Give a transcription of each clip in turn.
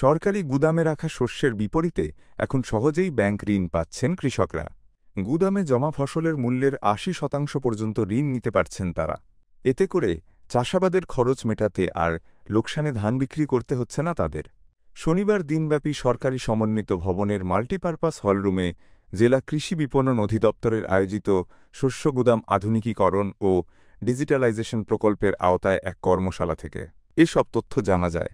সরকারি গুদামে রাখা শস্যের বিপরীতে এখন সহজেই ব্যাংক ঋণ পাচ্ছেন কৃষকরা। গুদামে জমা ফসলের মূল্যের ৮০% পর্যন্ত ঋণ নিতে পারছেন তারা। এতে করে চাষাবাদের খরচ মেটাতে আর লোকসানে ধান বিক্রি করতে হচ্ছে না তাদের। শনিবার দিনব্যাপী সরকারি সমন্বিত ভবনের মাল্টিপারপাস হলরুমে জেলা কৃষি বিপণন অধিদপ্তরের আয়োজিত শস্য গুদাম আধুনিকীকরণ ও ডিজিটালাইজেশন প্রকল্পের আওতায় এক কর্মশালা থেকে এসব তথ্য জানা যায়।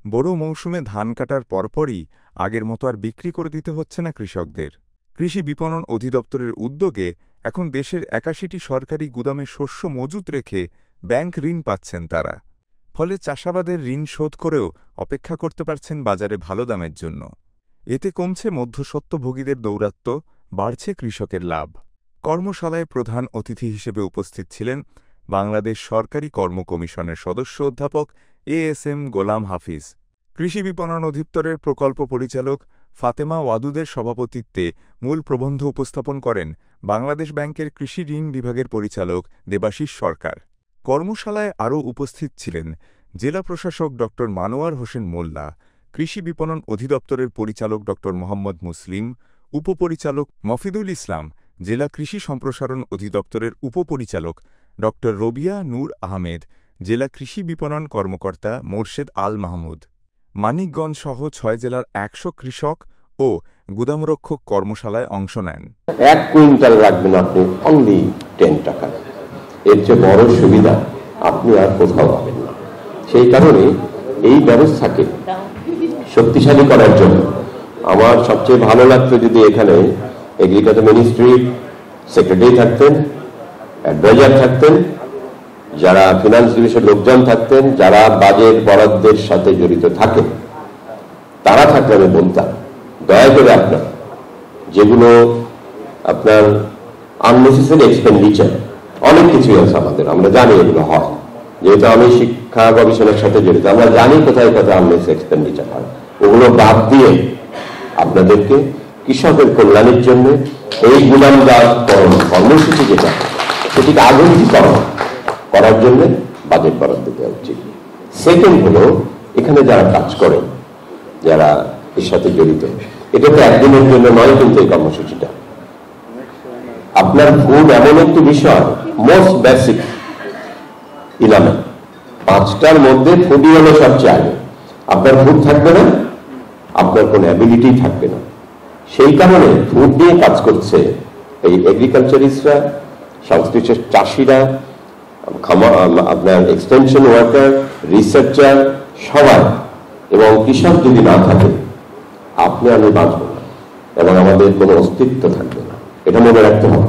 বড় মৌসুমে ধান কাটার পরপরই আগের মতো আর বিক্রি করে দিতে হচ্ছে না কৃষকদের। কৃষি বিপণন অধিদপ্তরের উদ্যোগে এখন দেশের ৮১টি সরকারি গুদামে শস্য মজুত রেখে ব্যাংক ঋণ পাচ্ছেন তারা। ফলে চাষাবাদের ঋণ শোধ করেও অপেক্ষা করতে পারছেন বাজারে ভালো দামের জন্য। এতে কমছে মধ্যস্বত্বভোগীদের দৌরাত্ম্য, বাড়ছে কৃষকের লাভ। কর্মশালায় প্রধান অতিথি হিসেবে উপস্থিত ছিলেন বাংলাদেশ সরকারি কর্ম কমিশনের সদস্য অধ্যাপক এএসএম গোলাম হাফিজ। কৃষি বিপণন অধিদপ্তরের প্রকল্প পরিচালক ফাতেমা ওয়াদুদের সভাপতিত্বে মূল প্রবন্ধ উপস্থাপন করেন বাংলাদেশ ব্যাংকের কৃষি ঋণ বিভাগের পরিচালক দেবাশিস সরকার। কর্মশালায় আরও উপস্থিত ছিলেন জেলা প্রশাসক ড মানোয়ার হোসেন মোল্লা, কৃষি বিপণন অধিদপ্তরের পরিচালক ড মোহাম্মদ মুসলিম, উপপরিচালক মফিদুল ইসলাম, জেলা কৃষি সম্প্রসারণ অধিদপ্তরের উপপরিচালক ড রবিয়া নূর আহমেদ, জেলা কৃষি বিপণন কর্মকর্তা মোর্শেদ আল মাহমুদ। মানিকগঞ্জ সহ ৬ জেলার ১০০ কৃষক ও গুদামরক্ষক কর্মশালায় অংশ নেন। ১ কুইন্টাল রাখবেন আপনি অনলি 10 টাকা। এর চেয়ে বড় সুবিধা আপনি আর কোথাও পাবেন না। সেই কারণে এই ব্যবস্থাকে শক্তিশালী করার জন্য আমার সবচেয়ে ভালো লাগতো যদি এখানে এগ্রিকালচার মিনিস্ট্রির সেক্রেটারি থাকতেন, অ্যাডভাইজার থাকতেন, যারা ফিনান্স ডিভিশনের লোকজন থাকতেন, যারা বাজেট বরাদ্দের সাথে জড়িত থাকেন, তারা থাকলে আমি বলতাম দয়া করে আপনার যেগুলো আপনার আননেসেসারি এক্সপেন্ডিচার, অনেক কিছুই আছে আমাদের, আমরা জানি এগুলো হয়, যেহেতু আমি শিক্ষা গবেষণার সাথে জড়িত, আমরা জানি কোথায় কোথায় আননেসেসারি এক্সপেন্ডিচার হয়। ওগুলো বাদ দিয়ে আপনাদেরকে কৃষকের কল্যাণের জন্য এই গুদামজাতকরণ কর্মসূচি যেটা, সেটিকে আধুনিকীকরণ করার জন্য বাজেট বরাদ্দ দেওয়া উচিত। সেকেন্ড হলো এখানে যারা কাজ করে, যারা এর সাথে জড়িত, এটা তো একদিনের জন্য নয়, কিন্তু এই কর্মসূচিটা আপনার ফুড এমন একটি বিষয়, মোস্ট বেসিক ইলামেন্ট, 5টার মধ্যে ফুডই হলো সবচেয়ে আগে। আপনার ফুড থাকবে না, আপনার কোনো অ্যাবিলিটি থাকবে না। সেই কারণে ফুড নিয়ে কাজ করছে এই এগ্রিকালচারিস্টরা, সংশ্লিষ্ট চাষিরা, আপনার এক্সটেনশন ওয়ার্কার, রিসার্চার, সবাই। এবং কৃষক যদি না থাকে আপনি আমি বাঁচব না এবং আমাদের কোনো অস্তিত্ব থাকবে না, এটা মনে রাখতে হবে।